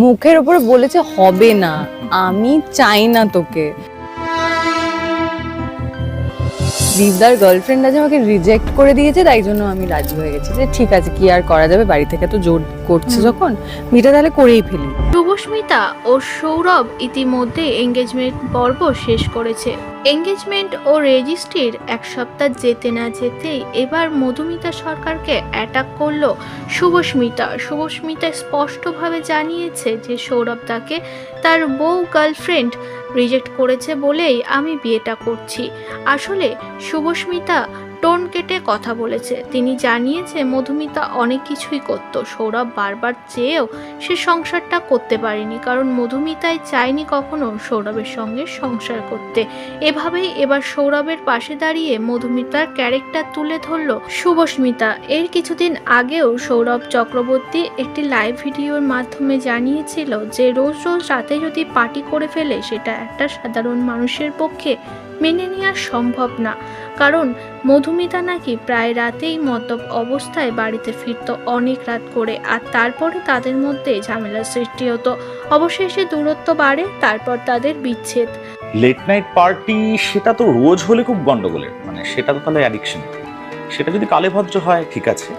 মুখের ওপরে বলেছে হবে না, আমি চাই না তোকে। দীপদার গার্লফ্রেন্ড আজ আমাকে রিজেক্ট করে দিয়েছে, তাই জন্য আমি রাজি হয়ে গেছি যে ঠিক আছে, কি আর করা যাবে, বাড়ি থেকে তো জোর করছে যখন, বিটা তাহলে করেই ফেলি। শুভস্মিতা ও সৌরভ ইতিমধ্যে এঙ্গেজমেন্ট পর্ব শেষ করেছে। এঙ্গেজমেন্ট ও রেজিস্ট্রির এক সপ্তাহ যেতে না যেতেই এবার মধুমিতা সরকারকে অ্যাটাক করলো শুভস্মিতা। শুভস্মিতা স্পষ্টভাবে জানিয়েছে যে সৌরভ তাকে তার বউ গার্লফ্রেন্ড রিজেক্ট করেছে বলেই আমি বিয়েটা করছি। আসলে শুভস্মিতা টোন কেটে কথা বলেছে। তিনি জানিয়েছে মধুমিতা অনেক কিছুই করত, সৌরভ বারবার চেয়েও সে সংসারটা করতে পারেনি, কারণ মধুমিতাই চায়নি কখনো সৌরভের সঙ্গে সংসার করতে। এভাবেই এবার সৌরভের পাশে দাঁড়িয়ে মধুমিতার ক্যারেক্টার তুলে ধরল শুভস্মিতা। এর কিছুদিন আগেও সৌরভ চক্রবর্তী একটি লাইভ ভিডিওর মাধ্যমে জানিয়েছিল যে রোজ রোজ রাতে যদি পার্টি করে ফেলে সেটা একটা সাধারণ মানুষের পক্ষে মেনে নেওয়া সম্ভব না, কারণ মধুমিতা নাকি প্রায় রাতেই মদ্যপ অবস্থায় বাড়িতে ফিরত অনেক রাত করে, আর তারপরে তাদের মধ্যে ঝামেলার সৃষ্টি হতো। অবশেষে দূরত্ব বাড়ে, তারপর তাদের বিচ্ছেদ। লেট নাইট পার্টি সেটা তো রোজ হলে খুব গন্ডগোলের, মানে সেটা তো তাহলে অ্যাডিকশন। সেটা যদি কালে ভদ্র হয় ঠিক আছে,